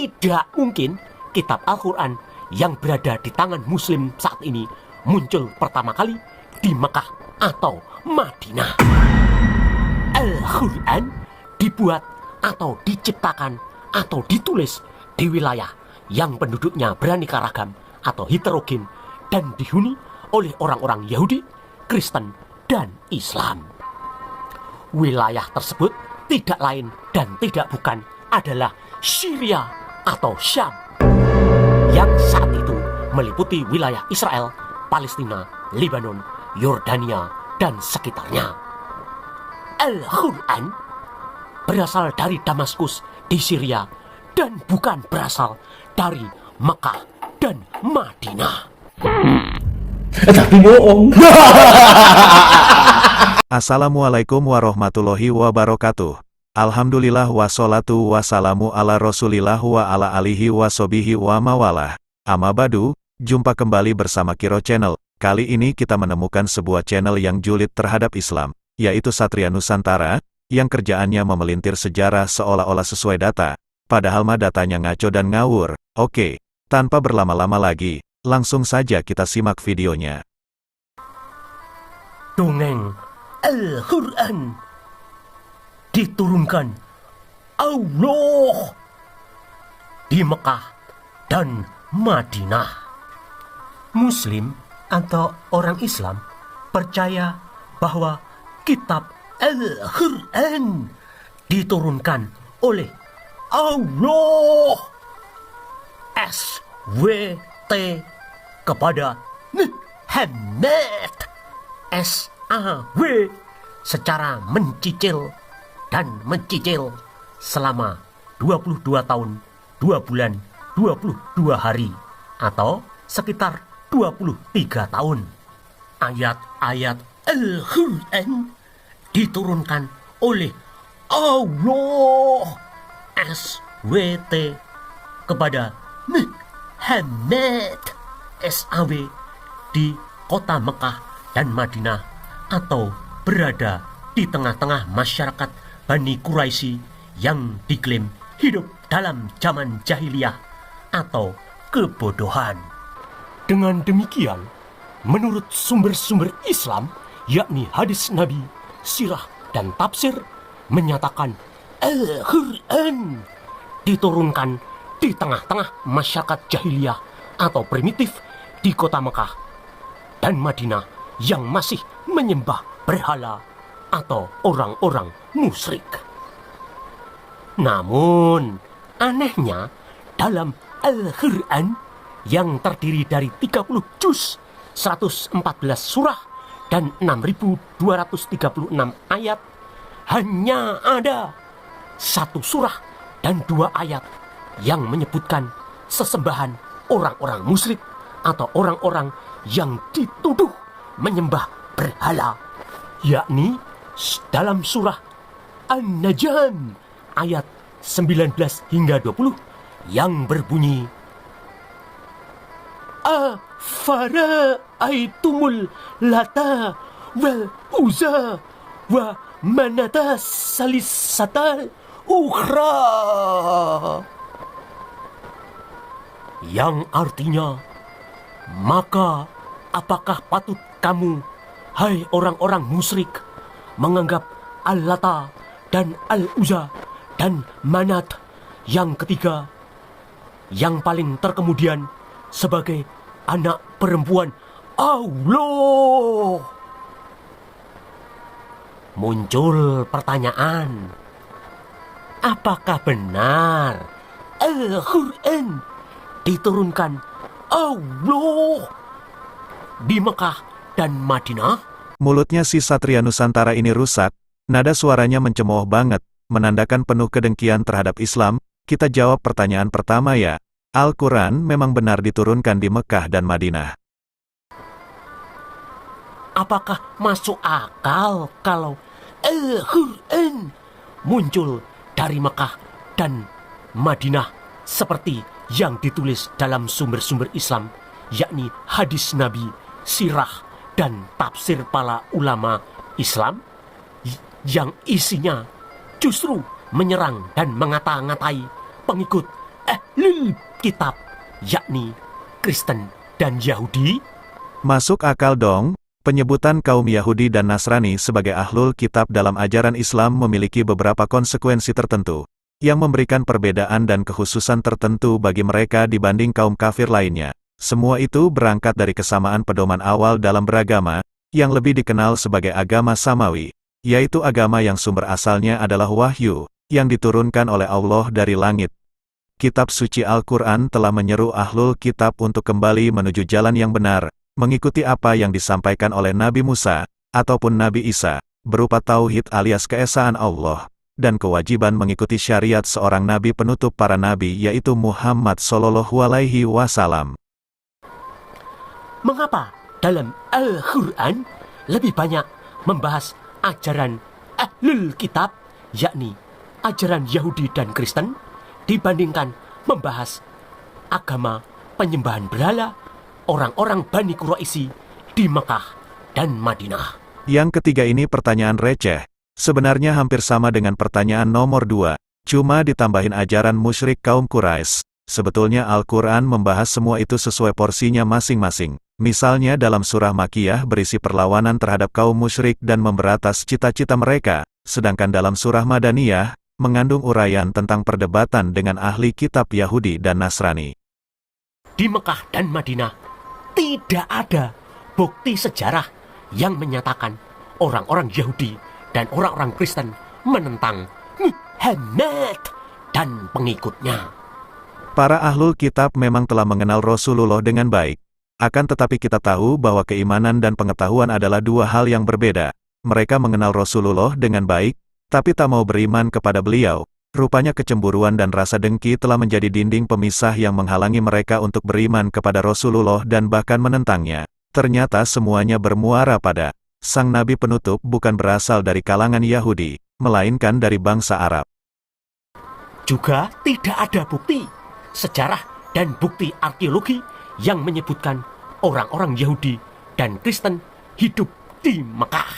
Tidak mungkin kitab Al-Quran yang berada di tangan Muslim saat ini muncul pertama kali di Mekah atau Madinah. Al-Quran dibuat atau diciptakan atau ditulis di wilayah yang penduduknya beraneka ragam atau heterogen dan dihuni oleh orang-orang Yahudi, Kristen, dan Islam. Wilayah tersebut tidak lain dan tidak bukan adalah Syria atau Syam, yang saat itu meliputi wilayah Israel, Palestina, Lebanon, Yordania, dan sekitarnya. Al-Quran berasal dari Damaskus di Syria dan bukan berasal dari Mekah dan Madinah. Tapi bohong. Assalamualaikum warahmatullahi wabarakatuh. Alhamdulillah wassalatu wassalamu ala rasulillah wa ala alihi wasobihi wa mawalah. Amma badu, jumpa kembali bersama Kiro Channel. Kali ini kita menemukan sebuah channel yang julid terhadap Islam, yaitu Satria Nusantara, yang kerjaannya memelintir sejarah seolah-olah sesuai data, padahal mah datanya ngaco dan ngawur. Oke, tanpa berlama-lama lagi, langsung saja kita simak videonya. Dongeng Al-Quran diturunkan Allah di Mekah dan Madinah. Muslim atau orang Islam percaya bahwa kitab Al-Quran diturunkan oleh Allah SWT kepada Muhammad SAW secara mencicil dan mencicil selama 22 tahun, 2 bulan, 22 hari atau sekitar 23 tahun. Ayat-ayat Al-Quran diturunkan oleh Allah SWT kepada Muhammad SAW di kota Mekah dan Madinah atau berada di tengah-tengah masyarakat Bani Quraisy yang diklaim hidup dalam zaman jahiliyah atau kebodohan. Dengan demikian, menurut sumber-sumber Islam, yakni hadis Nabi, sirah, dan tafsir, menyatakan Al-Quran diturunkan di tengah-tengah masyarakat jahiliyah atau primitif di kota Mekah dan Madinah yang masih menyembah berhala atau orang-orang musyrik. Namun, anehnya dalam Al-Quran yang terdiri dari 30 juz, 114 surah, dan 6.236 ayat, hanya ada 1 surah dan 2 ayat yang menyebutkan sesembahan orang-orang musyrik atau orang-orang yang dituduh menyembah berhala, yakni dalam surah An-Najm ayat 19 hingga 20 yang berbunyi, Afara'aitumul lata wal uzza wa manata salisatal ukhra, yang artinya, maka apakah patut kamu, hai orang-orang musyrik, menganggap Al-Lata dan Al-Uzza dan Manat yang ketiga, yang paling terkemudian, sebagai anak perempuan Allah? Muncul pertanyaan, apakah benar Al-Quran diturunkan Allah di Mekah dan Madinah? Mulutnya si Satria Nusantara ini rusak, nada suaranya mencemooh banget, menandakan penuh kedengkian terhadap Islam. Kita jawab pertanyaan pertama ya, Al-Quran memang benar diturunkan di Mekah dan Madinah. Apakah masuk akal kalau Al-Quran muncul dari Mekah dan Madinah seperti yang ditulis dalam sumber-sumber Islam, yakni hadis Nabi, sirah, dan tafsir para ulama Islam, yang isinya justru menyerang dan mengata-ngatai pengikut ahlul kitab, yakni Kristen dan Yahudi? Masuk akal dong. Penyebutan kaum Yahudi dan Nasrani sebagai ahlul kitab dalam ajaran Islam memiliki beberapa konsekuensi tertentu, yang memberikan perbedaan dan kekhususan tertentu bagi mereka dibanding kaum kafir lainnya. Semua itu berangkat dari kesamaan pedoman awal dalam beragama, yang lebih dikenal sebagai agama samawi, yaitu agama yang sumber asalnya adalah wahyu, yang diturunkan oleh Allah dari langit. Kitab suci Al-Quran telah menyeru ahlul kitab untuk kembali menuju jalan yang benar, mengikuti apa yang disampaikan oleh Nabi Musa, ataupun Nabi Isa, berupa tauhid alias keesaan Allah, dan kewajiban mengikuti syariat seorang nabi penutup para nabi yaitu Muhammad Shallallahu Alaihi Wasallam. Mengapa dalam Al-Quran lebih banyak membahas ajaran ahlul kitab, yakni ajaran Yahudi dan Kristen, dibandingkan membahas agama penyembahan berhala orang-orang Bani Quraisy di Mekah dan Madinah? Yang ketiga ini pertanyaan receh. Sebenarnya hampir sama dengan pertanyaan nomor 2, cuma ditambahin ajaran musyrik kaum Quraisy. Sebetulnya Al-Quran membahas semua itu sesuai porsinya masing-masing. Misalnya dalam surah Makkiyah berisi perlawanan terhadap kaum musyrik dan memberatas cita-cita mereka, sedangkan dalam surah Madaniyah, mengandung uraian tentang perdebatan dengan ahli kitab Yahudi dan Nasrani. Di Mekah dan Madinah, tidak ada bukti sejarah yang menyatakan orang-orang Yahudi dan orang-orang Kristen menentang Muhammad dan pengikutnya. Para ahlul kitab memang telah mengenal Rasulullah dengan baik. Akan tetapi kita tahu bahwa keimanan dan pengetahuan adalah dua hal yang berbeda. Mereka mengenal Rasulullah dengan baik, tapi tak mau beriman kepada beliau. Rupanya kecemburuan dan rasa dengki telah menjadi dinding pemisah yang menghalangi mereka untuk beriman kepada Rasulullah dan bahkan menentangnya. Ternyata semuanya bermuara pada sang nabi penutup bukan berasal dari kalangan Yahudi, melainkan dari bangsa Arab. Juga tidak ada bukti sejarah dan bukti arkeologi yang menyebutkan orang-orang Yahudi dan Kristen hidup di Mekah.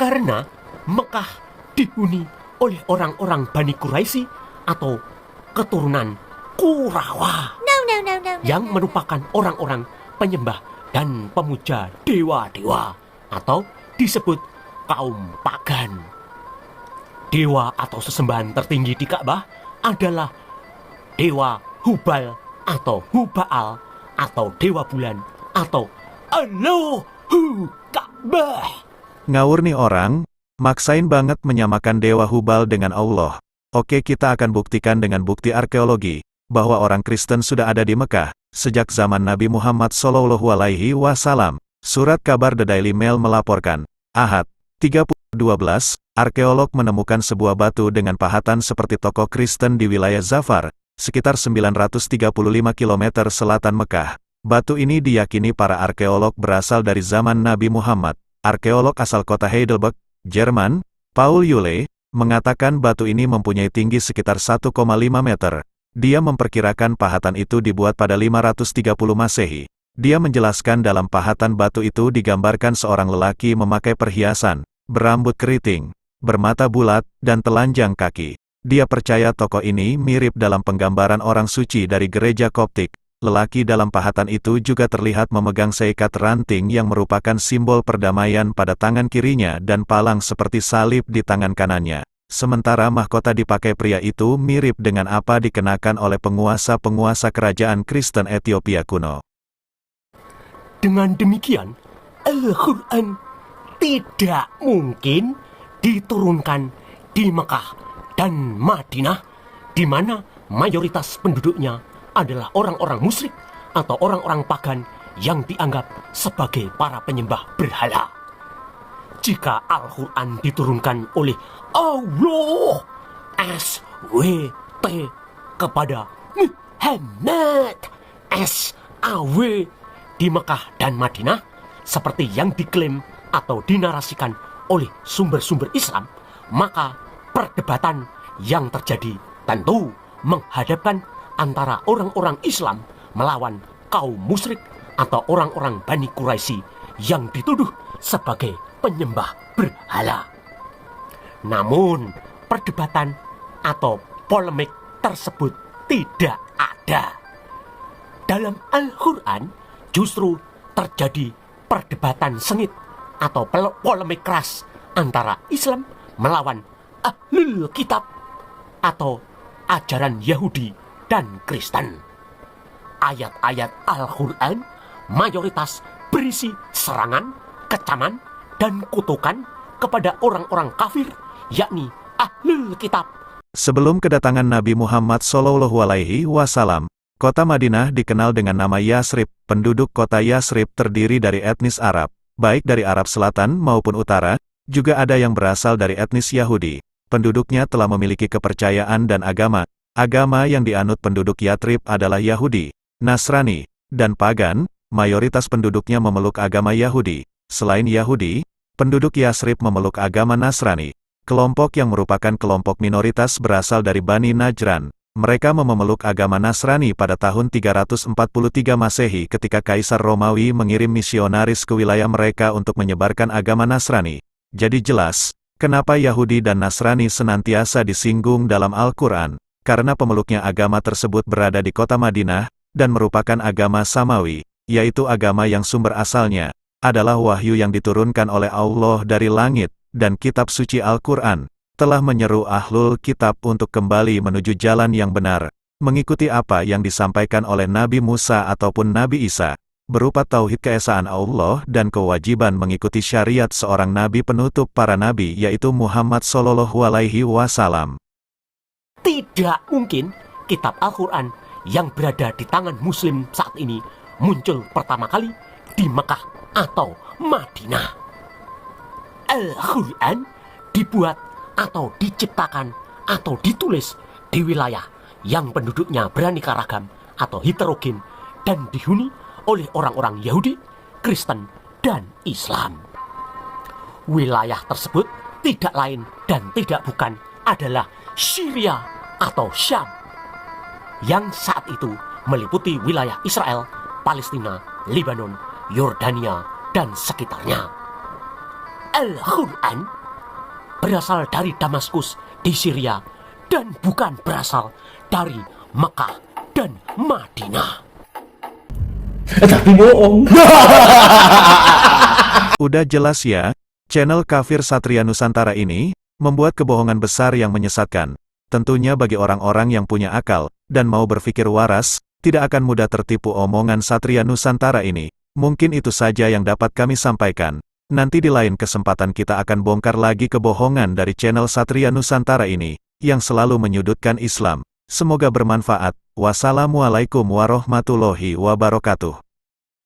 Karena Mekah dihuni oleh orang-orang Bani Quraisy atau keturunan Qurawa yang merupakan orang-orang penyembah dan pemuja dewa-dewa atau disebut kaum pagan. Dewa atau sesembahan tertinggi di Ka'bah adalah dewa Hubal atau Hubaal atau dewa bulan atau Allahu Ka'bah. Ngawur nih orang. Maksain banget menyamakan Dewa Hubal dengan Allah. Oke, kita akan buktikan dengan bukti arkeologi, bahwa orang Kristen sudah ada di Mekah, sejak zaman Nabi Muhammad Shallallahu Alaihi Wasallam. Surat kabar The Daily Mail melaporkan, Ahad, 30/12, arkeolog menemukan sebuah batu dengan pahatan seperti tokoh Kristen di wilayah Zafar, sekitar 935 km selatan Mekah. Batu ini diyakini para arkeolog berasal dari zaman Nabi Muhammad. Arkeolog asal kota Heidelberg, Jerman, Paul Yule, mengatakan batu ini mempunyai tinggi sekitar 1,5 meter. Dia memperkirakan pahatan itu dibuat pada 530 Masehi. Dia menjelaskan dalam pahatan batu itu digambarkan seorang lelaki memakai perhiasan, berambut keriting, bermata bulat, dan telanjang kaki. Dia percaya tokoh ini mirip dalam penggambaran orang suci dari gereja Koptik. Lelaki dalam pahatan itu juga terlihat memegang seikat ranting yang merupakan simbol perdamaian pada tangan kirinya dan palang seperti salib di tangan kanannya. Sementara mahkota dipakai pria itu mirip dengan apa dikenakan oleh penguasa-penguasa kerajaan Kristen Ethiopia kuno. Dengan demikian, Al-Quran tidak mungkin diturunkan di Mekah dan Madinah, di mana mayoritas penduduknya adalah orang-orang musyrik atau orang-orang pagan yang dianggap sebagai para penyembah berhala. Jika Al-Quran diturunkan oleh Allah SWT kepada Muhammad SAW di Mekah dan Madinah, seperti yang diklaim atau dinarasikan oleh sumber-sumber Islam, maka perdebatan yang terjadi tentu menghadapkan antara orang-orang Islam melawan kaum musyrik atau orang-orang Bani Quraisy yang dituduh sebagai penyembah berhala. Namun, perdebatan atau polemik tersebut tidak ada. Dalam Al-Quran justru terjadi perdebatan sengit atau polemik keras antara Islam melawan Ahlul Kitab atau ajaran Yahudi dan Kristen. Ayat-ayat Al-Quran mayoritas berisi serangan, kecaman, dan kutukan kepada orang-orang kafir, yakni Ahlul Kitab. Sebelum kedatangan Nabi Muhammad SAW, kota Madinah dikenal dengan nama Yasrib. Penduduk kota Yasrib terdiri dari etnis Arab, baik dari Arab Selatan maupun Utara, juga ada yang berasal dari etnis Yahudi. Penduduknya telah memiliki kepercayaan dan agama. Agama yang dianut penduduk Yathrib adalah Yahudi, Nasrani, dan Pagan. Mayoritas penduduknya memeluk agama Yahudi. Selain Yahudi, penduduk Yasrib memeluk agama Nasrani. Kelompok yang merupakan kelompok minoritas berasal dari Bani Najran. Mereka memeluk agama Nasrani pada tahun 343 Masehi ketika Kaisar Romawi mengirim misionaris ke wilayah mereka untuk menyebarkan agama Nasrani. Jadi jelas, kenapa Yahudi dan Nasrani senantiasa disinggung dalam Al-Quran, karena pemeluknya agama tersebut berada di kota Madinah, dan merupakan agama Samawi, yaitu agama yang sumber asalnya adalah wahyu yang diturunkan oleh Allah dari langit, dan kitab suci Al-Quran telah menyeru Ahlul Kitab untuk kembali menuju jalan yang benar, mengikuti apa yang disampaikan oleh Nabi Musa ataupun Nabi Isa, berupa tauhid keesaan Allah dan kewajiban mengikuti syariat seorang nabi penutup para nabi yaitu Muhammad SAW. Tidak mungkin kitab Al-Quran yang berada di tangan Muslim saat ini muncul pertama kali di Mekah atau Madinah. Al-Quran dibuat atau diciptakan atau ditulis di wilayah yang penduduknya beraneka ragam atau heterogen dan dihuni oleh orang-orang Yahudi, Kristen, dan Islam. Wilayah tersebut tidak lain dan tidak bukan adalah Syria atau Syam, yang saat itu meliputi wilayah Israel, Palestina, Lebanon, Yordania, dan sekitarnya. Al-Quran berasal dari Damaskus di Syria dan bukan berasal dari Mekah dan Madinah. Tapi bohong. Udah jelas ya, channel Kafir Satria Nusantara ini membuat kebohongan besar yang menyesatkan. Tentunya bagi orang-orang yang punya akal dan mau berpikir waras, tidak akan mudah tertipu omongan Satria Nusantara ini. Mungkin itu saja yang dapat kami sampaikan. Nanti di lain kesempatan kita akan bongkar lagi kebohongan dari channel Satria Nusantara ini, yang selalu menyudutkan Islam. Semoga bermanfaat. Wassalamualaikum warahmatullahi wabarakatuh.